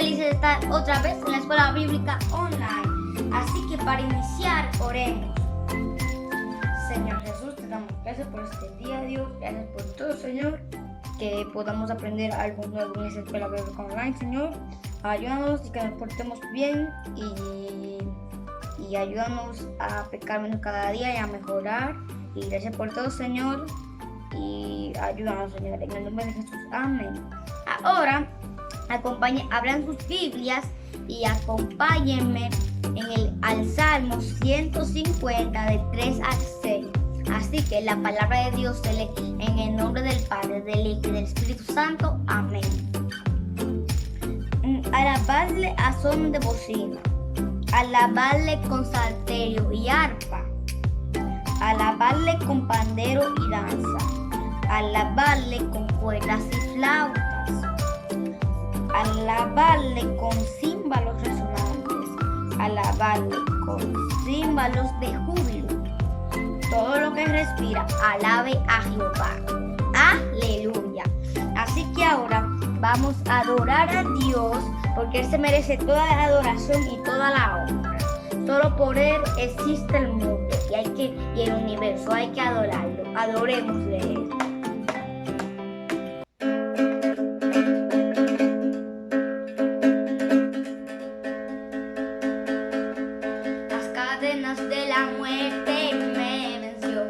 felices de estar otra vez en la escuela bíblica online. Así que para iniciar, oremos. Señor Jesús, te damos gracias por este día, Dios. Gracias por todo, Señor. Que podamos aprender algo nuevo en esta escuela bíblica online, Señor. Ayúdanos y que nos portemos bien y ayúdanos a pecar menos cada día y a mejorar. Y gracias por todo, Señor. Y ayúdanos, Señor, en el nombre de Jesús. Amén. Ahora, abran sus Biblias y acompáñenme al Salmo 150 de 3 al 6. Así que la palabra de Dios se lee en el nombre del Padre, del Hijo y del Espíritu Santo. Amén. Alabadle a son de bocina, alabadle con salterio y arpa, alabadle con pandero y danza, alabadle con cuerdas y flautas, alabadle con címbalos resonantes, alabadle con címbalos de júbilo. Todo lo que respira, alabe a Jehová. Aleluya. Así que ahora vamos a adorar a Dios, porque Él se merece toda la adoración y toda la honra. Solo por Él existe el mundo y el universo. Hay que adorarlo. Adorémosle a Él. Las cadenas de la muerte me venció.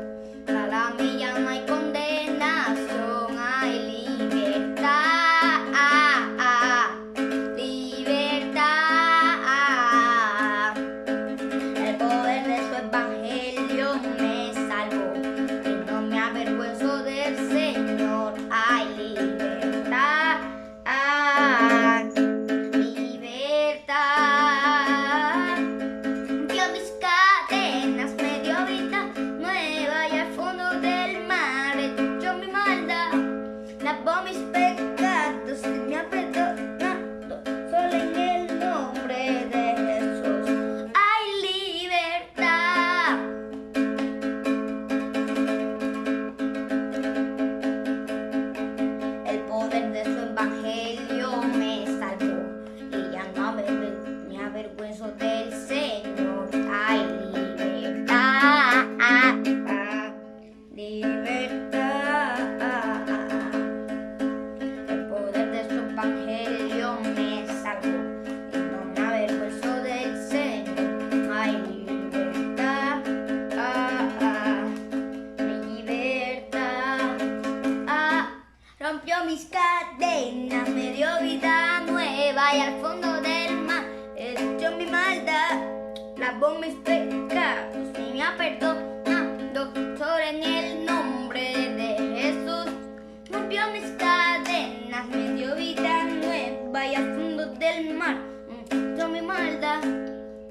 Para mí ya no hay condenación, hay libertad. Libertad. El poder de su evangelio me salvó y no me avergüenzo del Señor. Hay libertad. Libertad. Dio mis cadenas, me dio vida nueva y al fondo del mar echó mi maldad. Lavó mis pecados y me ha perdonado, solo en el nombre de Jesús hay libertad. El poder de su evangelio me salvó y ya no me avergüenzo del Señor. Hay libertad. Libertad. El poder de su evangelio me salvó y no me avergüenzo del Señor. Hay libertad. Libertad. Rompió mis cadenas, me dio vida nueva y al fondo del mar echó mi maldad. Lavó mis pecados y me ha perdonado, solo en el nombre de Jesús. Rompió mis cadenas, me dio vida nueva y al fondo del mar echó mi maldad.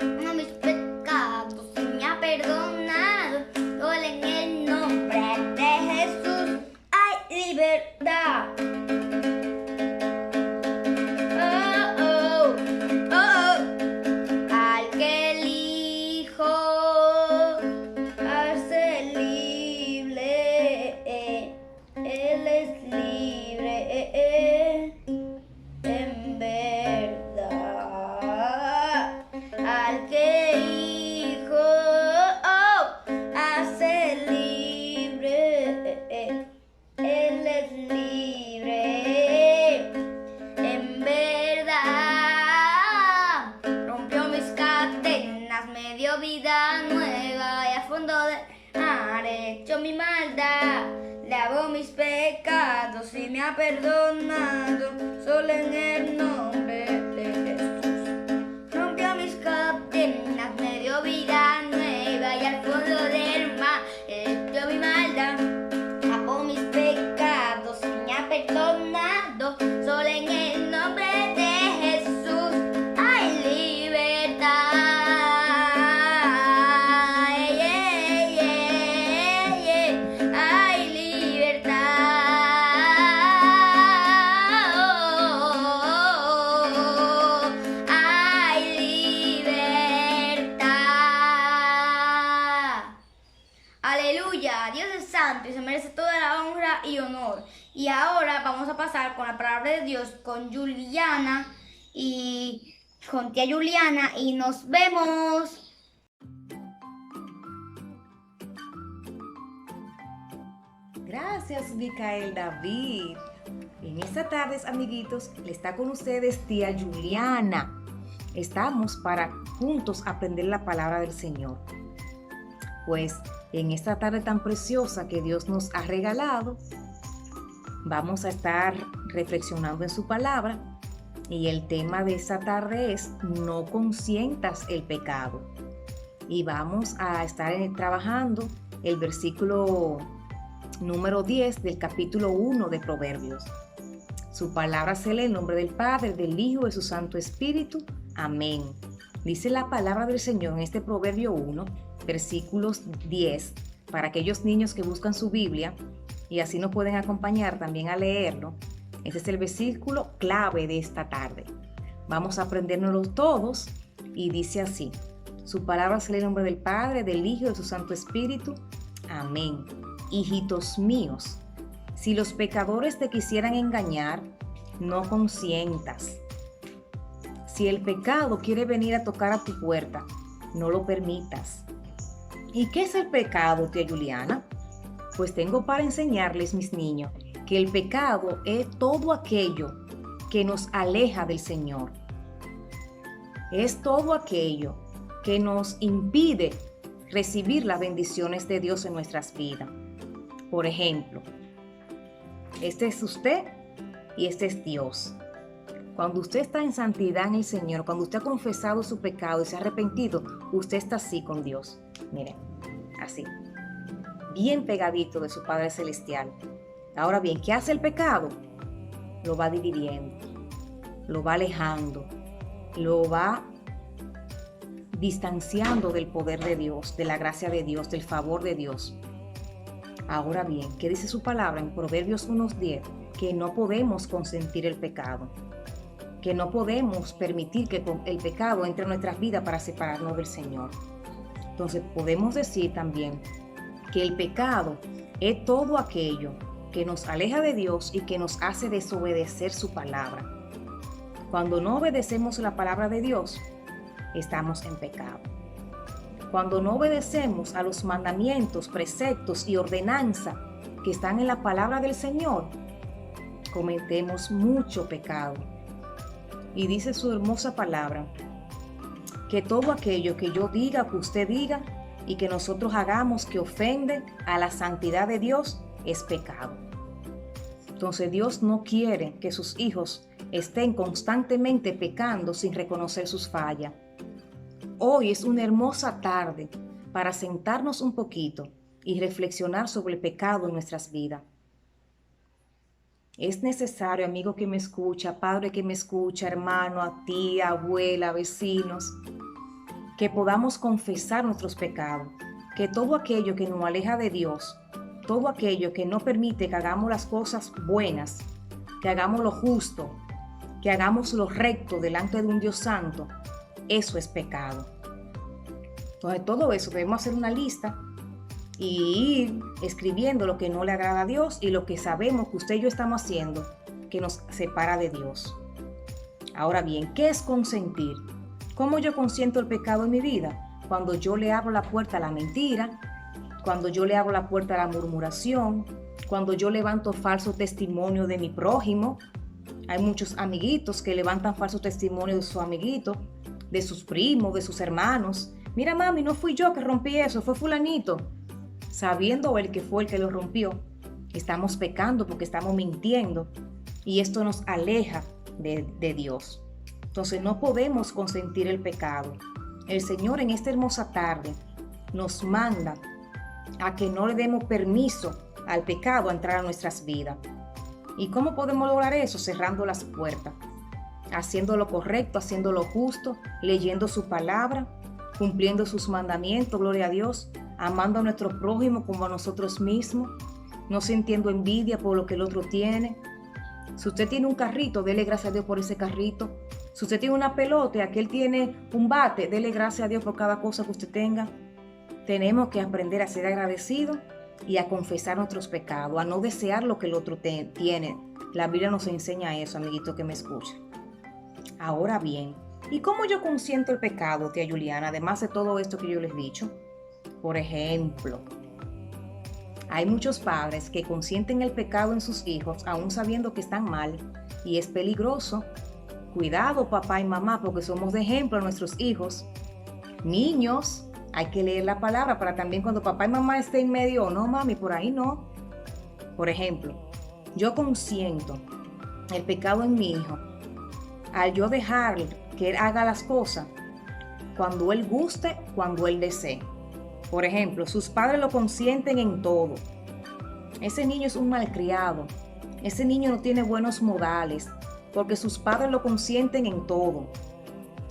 Lavó mis pecados y me ha perdonado, solo en el nombre de Jesús hay libertad. Al que elijo hace libre, Él es libre en verdad. Al que hijo hace libre, Él es libre en verdad. Rompió mis cadenas, me dio vida nueva y al fondo del mar echó mi maldad. Lavó mis pecados y me ha perdonado, solo en el nombre de Jesús. Rompió mis cadenas, me dio vida nueva y al fondo del mar echó mi maldad. Lavó mis pecados y me ha perdonado, solo en el nombre de Jesús hay libertad. Hay libertad. Hay libertad. Aleluya, Dios es santo y se merece toda la honra y honor. Y ahora vamos a pasar con la palabra de Dios con Juliana y con tía Juliana y nos vemos. Gracias, Micael David. En esta tarde, amiguitos, le está con ustedes tía Juliana. Estamos para juntos aprender la palabra del Señor. Pues en esta tarde tan preciosa que Dios nos ha regalado, vamos a estar reflexionando en su palabra y el tema de esta tarde es no consientas el pecado. Y vamos a estar trabajando el versículo número 10 del capítulo 1 de Proverbios. Su palabra se lee en nombre del Padre, del Hijo y de su Santo Espíritu. Amén. Dice la palabra del Señor en este Proverbio 1, versículos 10, para aquellos niños que buscan su Biblia y así nos pueden acompañar también a leerlo. Ese es el versículo clave de esta tarde. Vamos a aprendérnoslo todos y dice así. Su palabra se lee en nombre del Padre, del Hijo y de su Santo Espíritu. Amén. Hijitos míos, si los pecadores te quisieran engañar, no consientas. Si el pecado quiere venir a tocar a tu puerta, no lo permitas. ¿Y qué es el pecado, tía Juliana? Pues tengo para enseñarles, mis niños, que el pecado es todo aquello que nos aleja del Señor. Es todo aquello que nos impide recibir las bendiciones de Dios en nuestras vidas. Por ejemplo, este es usted y este es Dios. Cuando usted está en santidad en el Señor, cuando usted ha confesado su pecado y se ha arrepentido, usted está así con Dios. Miren, así, bien pegadito de su Padre Celestial. Ahora bien, ¿qué hace el pecado? Lo va dividiendo, lo va alejando, lo va distanciando del poder de Dios, de la gracia de Dios, del favor de Dios. Ahora bien, ¿qué dice su palabra en Proverbios 1:10? Que no podemos consentir el pecado, que no podemos permitir que el pecado entre en nuestras vidas para separarnos del Señor. Entonces podemos decir también que el pecado es todo aquello que nos aleja de Dios y que nos hace desobedecer su palabra. Cuando no obedecemos la palabra de Dios, estamos en pecado. Cuando no obedecemos a los mandamientos, preceptos y ordenanzas que están en la palabra del Señor, cometemos mucho pecado. Y dice su hermosa palabra, que todo aquello que yo diga, que usted diga y que nosotros hagamos que ofende a la santidad de Dios es pecado. Entonces Dios no quiere que sus hijos estén constantemente pecando sin reconocer sus fallas. Hoy es una hermosa tarde para sentarnos un poquito y reflexionar sobre el pecado en nuestras vidas. Es necesario, amigo que me escucha, padre que me escucha, hermano, tía, abuela, vecinos, que podamos confesar nuestros pecados, que todo aquello que nos aleja de Dios, todo aquello que no permite que hagamos las cosas buenas, que hagamos lo justo, que hagamos lo recto delante de un Dios santo, eso es pecado. Entonces todo eso debemos hacer una lista y ir escribiendo lo que no le agrada a Dios y lo que sabemos que usted y yo estamos haciendo que nos separa de Dios. Ahora bien, ¿qué es consentir? ¿Cómo yo consiento el pecado en mi vida? Cuando yo le abro la puerta a la mentira, cuando yo le abro la puerta a la murmuración, cuando yo levanto falso testimonio de mi prójimo. Hay muchos amiguitos que levantan falso testimonio de sus amiguitos, de sus primos, de sus hermanos. Mira, mami, no fui yo que rompí eso, fue fulanito. Sabiendo él que fue el que lo rompió, estamos pecando porque estamos mintiendo y esto nos aleja de Dios. Entonces no podemos consentir el pecado. El Señor en esta hermosa tarde nos manda a que no le demos permiso al pecado a entrar a nuestras vidas. ¿Y cómo podemos lograr eso? Cerrando las puertas, haciendo lo correcto, haciendo lo justo, leyendo su palabra, cumpliendo sus mandamientos, gloria a Dios, amando a nuestro prójimo como a nosotros mismos, no sintiendo envidia por lo que el otro tiene. Si usted tiene un carrito, dele gracias a Dios por ese carrito. Si usted tiene una pelota y aquel tiene un bate, dele gracias a Dios por cada cosa que usted tenga. Tenemos que aprender a ser agradecidos y a confesar nuestros pecados, a no desear lo que el otro tiene. La Biblia nos enseña eso, amiguito que me escucha. Ahora bien, ¿y cómo yo consiento el pecado, tía Juliana, además de todo esto que yo les he dicho? Por ejemplo, hay muchos padres que consienten el pecado en sus hijos aún sabiendo que están mal y es peligroso. Cuidado, papá y mamá, porque somos de ejemplo a nuestros hijos. Niños, hay que leer la palabra para también cuando papá y mamá estén en medio, no mami, por ahí no. Por ejemplo, yo consiento el pecado en mi hijo al yo dejar que él haga las cosas cuando él guste, cuando él desee. Por ejemplo, sus padres lo consienten en todo. Ese niño es un malcriado. Ese niño no tiene buenos modales porque sus padres lo consienten en todo.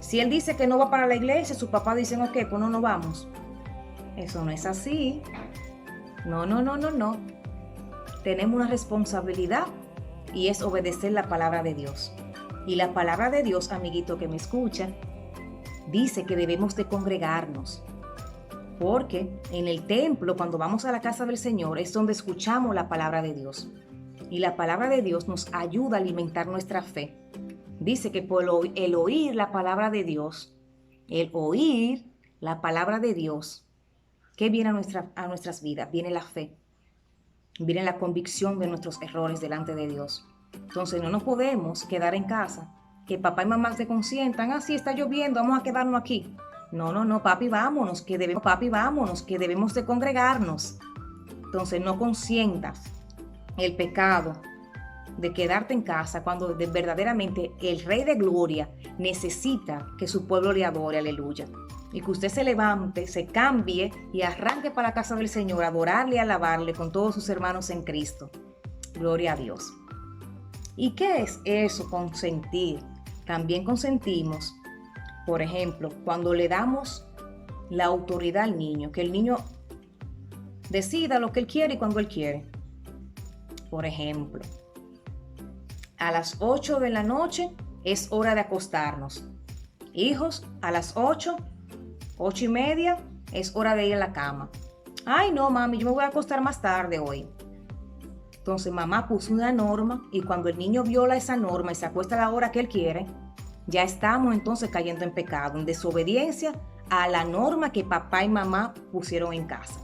Si él dice que no va para la iglesia, sus papás dicen, ok, pues no vamos. Eso no es así. No. Tenemos una responsabilidad y es obedecer la palabra de Dios. Y la palabra de Dios, amiguito que me escucha, dice que debemos de congregarnos. Porque en el templo, cuando vamos a la casa del Señor, es donde escuchamos la palabra de Dios. Y la palabra de Dios nos ayuda a alimentar nuestra fe. Dice que por el oír la palabra de Dios, el oír la palabra de Dios, ¿qué viene a nuestras vidas? Viene la fe. Viene la convicción de nuestros errores delante de Dios. Entonces no nos podemos quedar en casa, que papá y mamá se consientan, sí está lloviendo, vamos a quedarnos aquí. No, papi, vámonos, que debemos de congregarnos. Entonces no consientas el pecado de quedarte en casa cuando verdaderamente el Rey de Gloria necesita que su pueblo le adore, aleluya. Y que usted se levante, se cambie y arranque para la casa del Señor, a adorarle y alabarle con todos sus hermanos en Cristo. Gloria a Dios. ¿Y qué es eso, consentir? También consentimos, por ejemplo, cuando le damos la autoridad al niño, que el niño decida lo que él quiere y cuando él quiere. Por ejemplo, a las 8 de la noche es hora de acostarnos. Hijos, a las 8:30 es hora de ir a la cama. Ay, no, mami, yo me voy a acostar más tarde hoy. Entonces mamá puso una norma y cuando el niño viola esa norma y se acuesta a la hora que él quiere, ya estamos entonces cayendo en pecado, en desobediencia a la norma que papá y mamá pusieron en casa.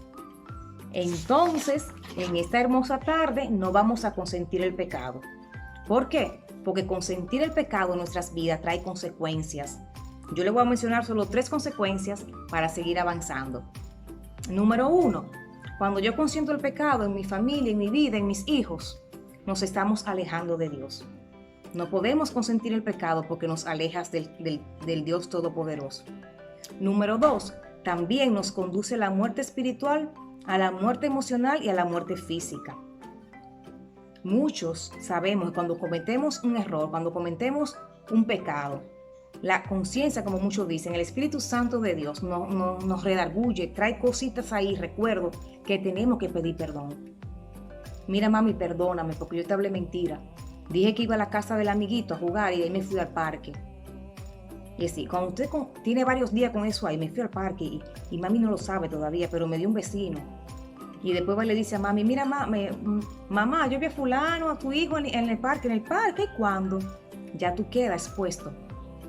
Entonces, en esta hermosa tarde no vamos a consentir el pecado. ¿Por qué? Porque consentir el pecado en nuestras vidas trae consecuencias. Yo le voy a mencionar solo 3 consecuencias para seguir avanzando. Número 1. Cuando yo consiento el pecado en mi familia, en mi vida, en mis hijos, nos estamos alejando de Dios. No podemos consentir el pecado porque nos alejas del Dios Todopoderoso. Número 2. También nos conduce a la muerte espiritual, a la muerte emocional y a la muerte física. Muchos sabemos que cuando cometemos un error, cuando cometemos un pecado, la conciencia, como muchos dicen, el Espíritu Santo de Dios nos redarguye, trae cositas ahí, recuerdo que tenemos que pedir perdón. Mira, mami, perdóname porque yo te hablé mentira. Dije que iba a la casa del amiguito a jugar y ahí me fui al parque. Y así, cuando usted tiene varios días con eso ahí, me fui al parque y mami no lo sabe todavía, pero me dio un vecino. Y después le dice a mami, mira, mamá, yo vi a fulano, a tu hijo en el parque, ¿y cuándo? Ya tú quedas expuesto.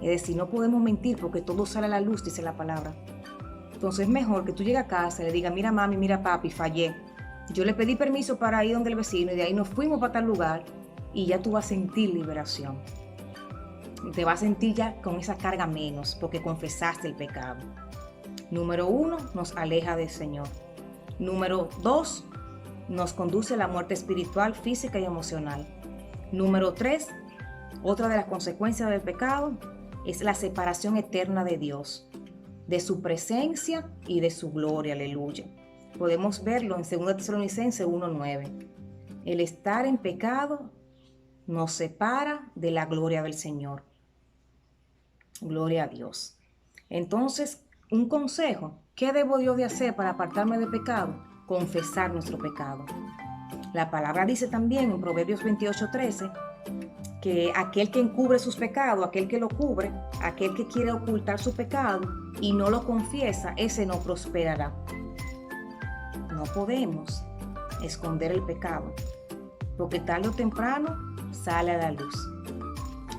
Es decir, no podemos mentir porque todo sale a la luz, dice la palabra. Entonces es mejor que tú llegues a casa y le digas, mira mami, mira papi, fallé. Yo le pedí permiso para ir donde el vecino y de ahí nos fuimos para tal lugar y ya tú vas a sentir liberación. Te vas a sentir ya con esa carga menos porque confesaste el pecado. Número 1, nos aleja del Señor. Número 2, nos conduce a la muerte espiritual, física y emocional. Número 3, otra de las consecuencias del pecado es la separación eterna de Dios, de su presencia y de su gloria, aleluya. Podemos verlo en 2 Tesalonicenses 1:9. El estar en pecado nos separa de la gloria del Señor. Gloria a Dios. Entonces, un consejo, ¿qué debo yo de hacer para apartarme del pecado? Confesar nuestro pecado. La palabra dice también en Proverbios 28:13 que aquel que encubre sus pecados, aquel que lo cubre, aquel que quiere ocultar su pecado y no lo confiesa, ese no prosperará. No podemos esconder el pecado, porque tarde o temprano sale a la luz.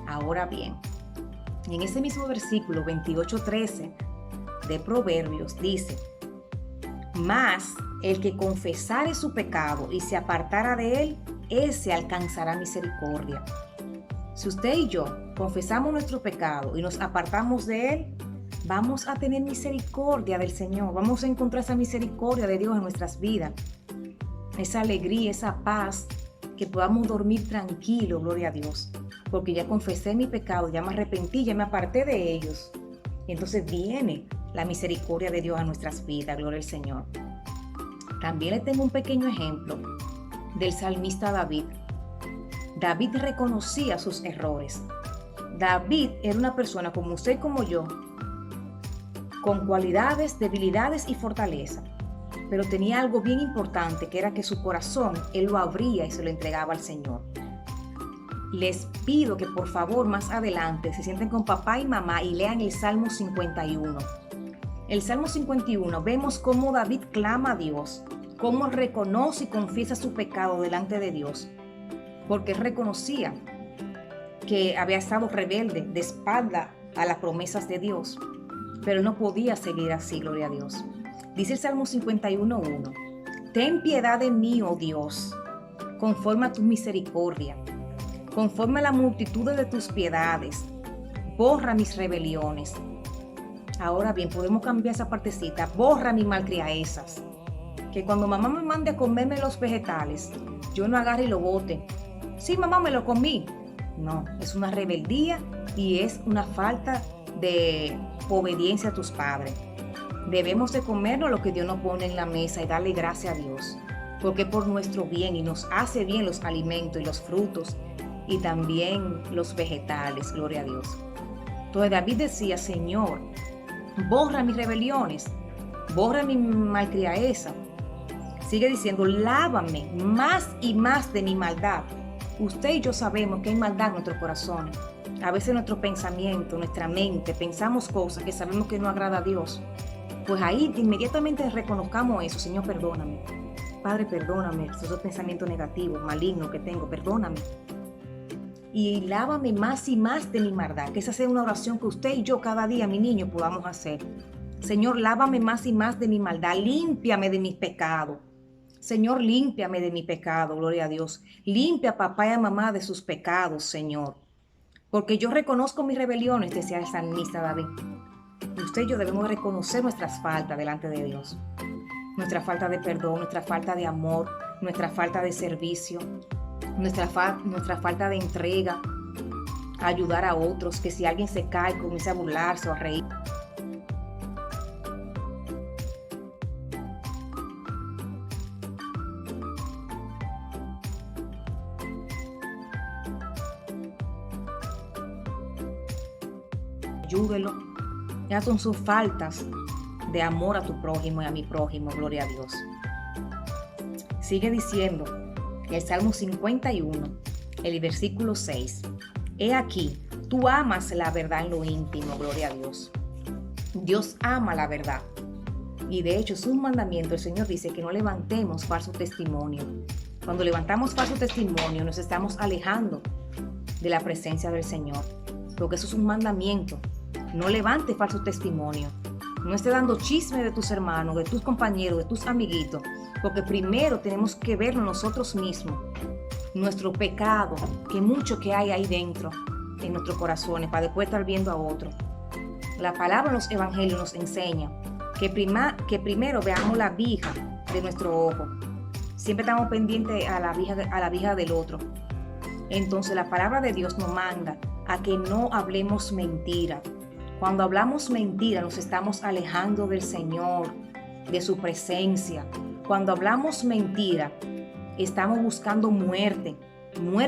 Ahora bien, Y en ese mismo versículo 28:13 de Proverbios dice: mas el que confesare su pecado y se apartara de él, ese alcanzará misericordia. Si usted y yo confesamos nuestro pecado y nos apartamos de él, vamos a tener misericordia del Señor, vamos a encontrar esa misericordia de Dios en nuestras vidas, esa alegría, esa paz, que podamos dormir tranquilo, gloria a Dios, porque ya confesé mi pecado, ya me arrepentí, ya me aparté de ellos. Y entonces viene la misericordia de Dios a nuestras vidas, gloria al Señor. También le tengo un pequeño ejemplo del salmista David. David reconocía sus errores. David era una persona como usted y como yo, con cualidades, debilidades y fortaleza, pero tenía algo bien importante, que era que su corazón él lo abría y se lo entregaba al Señor. Les pido que por favor más adelante se sienten con papá y mamá y lean el Salmo 51. El Salmo 51 vemos cómo David clama a Dios, cómo reconoce y confiesa su pecado delante de Dios, porque reconocía que había estado rebelde, de espalda a las promesas de Dios, pero no podía seguir así, gloria a Dios. Dice el Salmo 51:1: ten piedad de mí, oh Dios, conforme a tu misericordia, conforme a la multitud de tus piedades, borra mis rebeliones. Ahora bien, podemos cambiar esa partecita: borra mis malcriadezas. Que cuando mamá me mande a comerme los vegetales, yo no agarre y lo bote. Sí, mamá, me lo comí. No, es una rebeldía y es una falta de obediencia a tus padres. Debemos de comernos lo que Dios nos pone en la mesa y darle gracias a Dios, porque por nuestro bien, y nos hace bien los alimentos y los frutos y también los vegetales, gloria a Dios. Entonces David decía: Señor, borra mis rebeliones, borra mi malcriadeza. Sigue diciendo: lávame más y más de mi maldad. Usted y yo sabemos que hay maldad en nuestro corazón. A veces nuestro pensamiento, nuestra mente, pensamos cosas que sabemos que no agrada a Dios. Pues ahí inmediatamente reconozcamos eso: Señor, perdóname. Padre, perdóname esos pensamientos negativos, malignos que tengo, perdóname. Y lávame más y más de mi maldad. Que esa sea una oración que usted y yo cada día, mi niño, podamos hacer. Señor, lávame más y más de mi maldad. Límpiame de mis pecados. Señor, límpiame de mi pecado, gloria a Dios. Limpia a papá y a mamá de sus pecados, Señor. Porque yo reconozco mis rebeliones, decía el salmista David. Y usted y yo debemos reconocer nuestras faltas delante de Dios. Nuestra falta de perdón, nuestra falta de amor, nuestra falta de servicio, nuestra falta de entrega, a ayudar a otros, que si alguien se cae, comienza a burlarse o a reír. Ayúdelo. Esas son sus faltas de amor a tu prójimo y a mi prójimo, gloria a Dios. Sigue diciendo el Salmo 51, el versículo 6. He aquí, tú amas la verdad en lo íntimo, gloria a Dios. Dios ama la verdad. Y de hecho, es un mandamiento. El Señor dice que no levantemos falso testimonio. Cuando levantamos falso testimonio, nos estamos alejando de la presencia del Señor. Porque eso es un mandamiento. No levante falso testimonio. No esté dando chisme de tus hermanos, de tus compañeros, de tus amiguitos. Porque primero tenemos que vernos nosotros mismos. Nuestro pecado, que mucho que hay ahí dentro, en nuestros corazones, para después estar viendo a otros. La palabra en los evangelios nos enseña que primero veamos la viga de nuestro ojo. Siempre estamos pendientes a la viga del otro. Entonces la palabra de Dios nos manda a que no hablemos mentira. Cuando hablamos mentira nos estamos alejando del Señor, de su presencia. Cuando hablamos mentira estamos buscando muerte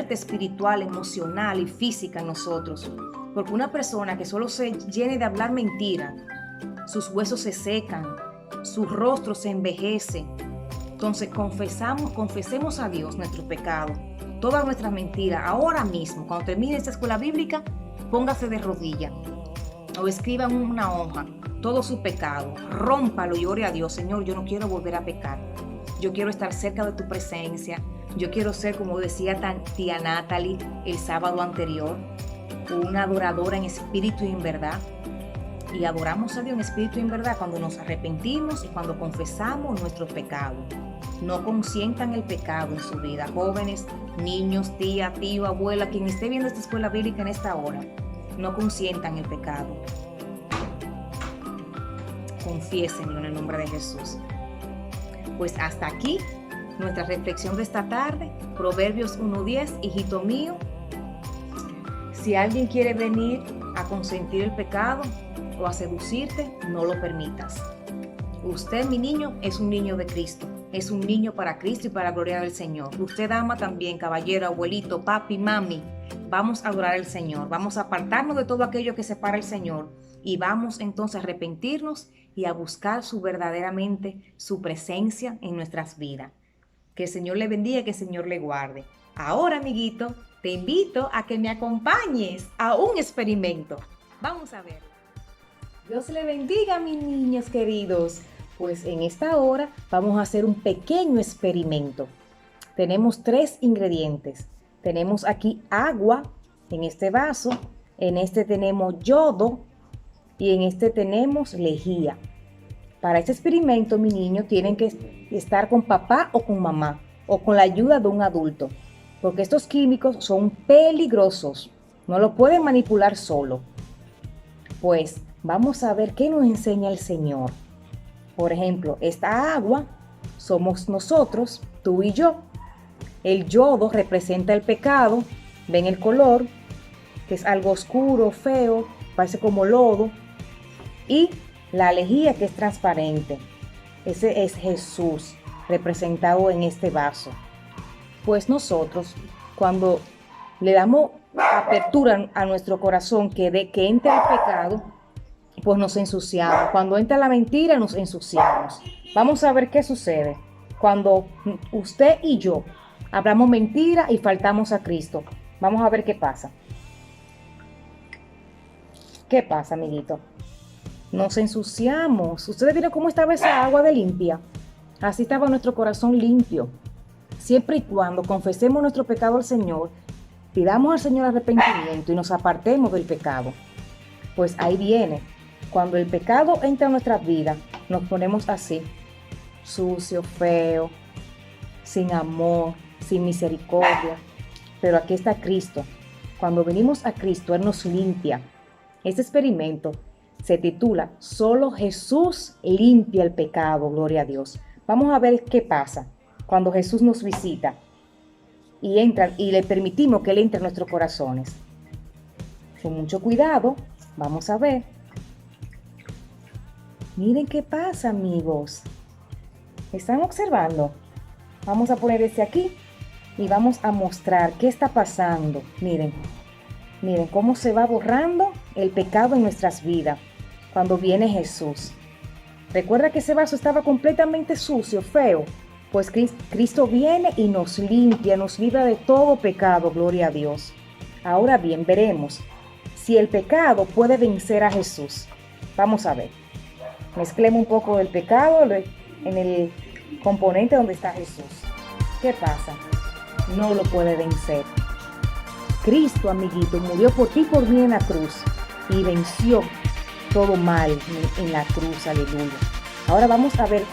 espiritual, emocional y física en nosotros. Porque una persona que solo se llene de hablar mentira, sus huesos se secan, su rostro se envejece. Entonces confesemos a Dios nuestro pecado, todas nuestras mentiras. Ahora mismo, cuando termine esta escuela bíblica, póngase de rodillas o escriba en una hoja todo su pecado, rómpalo y ore a Dios. Señor, yo no quiero volver a pecar. Yo quiero estar cerca de tu presencia. Yo quiero ser, como decía tía Natalie el sábado anterior, una adoradora en espíritu y en verdad. Y adoramos a Dios en espíritu y en verdad cuando nos arrepentimos y cuando confesamos nuestros pecados. No consientan el pecado en su vida. Jóvenes, niños, tía, tío, abuela, quien esté viendo esta escuela bíblica en esta hora, no consientan el pecado. Confiésenlo en el nombre de Jesús. Pues hasta aquí nuestra reflexión de esta tarde. Proverbios 1:10, hijito mío. Si alguien quiere venir a consentir el pecado o a seducirte, no lo permitas. Usted, mi niño, es un niño de Cristo. Es un niño para Cristo y para la gloria del Señor. Usted, dama, también, caballero, abuelito, papi, mami. Vamos a adorar al Señor. Vamos a apartarnos de todo aquello que separa al Señor. Y vamos entonces a arrepentirnos y a buscar verdaderamente su presencia en nuestras vidas. Que el Señor le bendiga y que el Señor le guarde. Ahora, amiguito, te invito a que me acompañes a un experimento. Vamos a ver. Dios le bendiga, mis niños queridos. Pues en esta hora vamos a hacer un pequeño experimento. Tenemos 3 ingredientes. Tenemos aquí agua en este vaso, en este tenemos yodo y en este tenemos lejía. Para este experimento, mi niño, tienen que estar con papá o con mamá o con la ayuda de un adulto, porque estos químicos son peligrosos. No lo pueden manipular solo. Pues vamos a ver qué nos enseña el Señor. Por ejemplo, esta agua somos nosotros, tú y yo. El yodo representa el pecado. Ven el color, que es algo oscuro, feo, parece como lodo. Y la lejía, que es transparente. Ese es Jesús, representado en este vaso. Pues nosotros, cuando le damos apertura a nuestro corazón que entre el pecado, pues nos ensuciamos. Cuando entra la mentira, nos ensuciamos. Vamos a ver qué sucede cuando usted y yo hablamos mentira y faltamos a Cristo. Vamos a ver qué pasa. ¿Qué pasa, amiguito? Nos ensuciamos. ¿Ustedes vieron cómo estaba esa agua de limpia? Así estaba nuestro corazón limpio. Siempre y cuando confesemos nuestro pecado al Señor, pidamos al Señor arrepentimiento y nos apartemos del pecado. Pues ahí viene. Cuando el pecado entra en nuestra vida, nos ponemos así, sucio, feo, sin amor, sin misericordia. Pero aquí está Cristo. Cuando venimos a Cristo, Él nos limpia. Este experimento se titula Solo Jesús limpia el pecado, gloria a Dios. Vamos a ver qué pasa cuando Jesús nos visita y entra y le permitimos que Él entre en nuestros corazones. Con mucho cuidado, vamos a ver. Miren qué pasa, amigos. ¿Están observando? Vamos a poner este aquí y vamos a mostrar qué está pasando. Miren cómo se va borrando el pecado en nuestras vidas cuando viene Jesús. Recuerda que ese vaso estaba completamente sucio, feo. Pues Cristo viene y nos limpia, nos libra de todo pecado, gloria a Dios. Ahora bien, veremos si el pecado puede vencer a Jesús. Vamos a ver. Mezclemos un poco del pecado en el componente donde está Jesús. ¿Qué pasa? No lo puede vencer. Cristo, amiguito, murió por ti y por mí en la cruz y venció todo mal en la cruz, aleluya. Ahora vamos a ver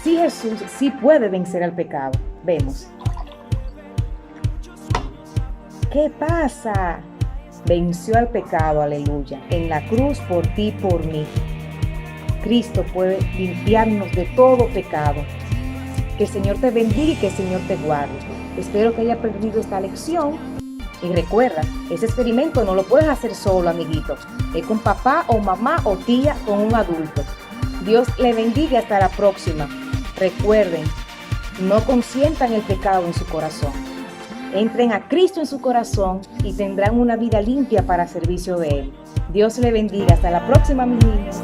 si Jesús sí puede vencer al pecado. Vemos. ¿Qué pasa? Venció al pecado, aleluya, en la cruz por ti y por mí. Cristo puede limpiarnos de todo pecado. Que el Señor te bendiga y que el Señor te guarde. Espero que haya aprendido esta lección. Y recuerda, ese experimento no lo puedes hacer solo, amiguito. Es con papá o mamá o tía con un adulto. Dios le bendiga, hasta la próxima. Recuerden, no consientan el pecado en su corazón. Entren a Cristo en su corazón y tendrán una vida limpia para servicio de Él. Dios le bendiga. Hasta la próxima, mis niños.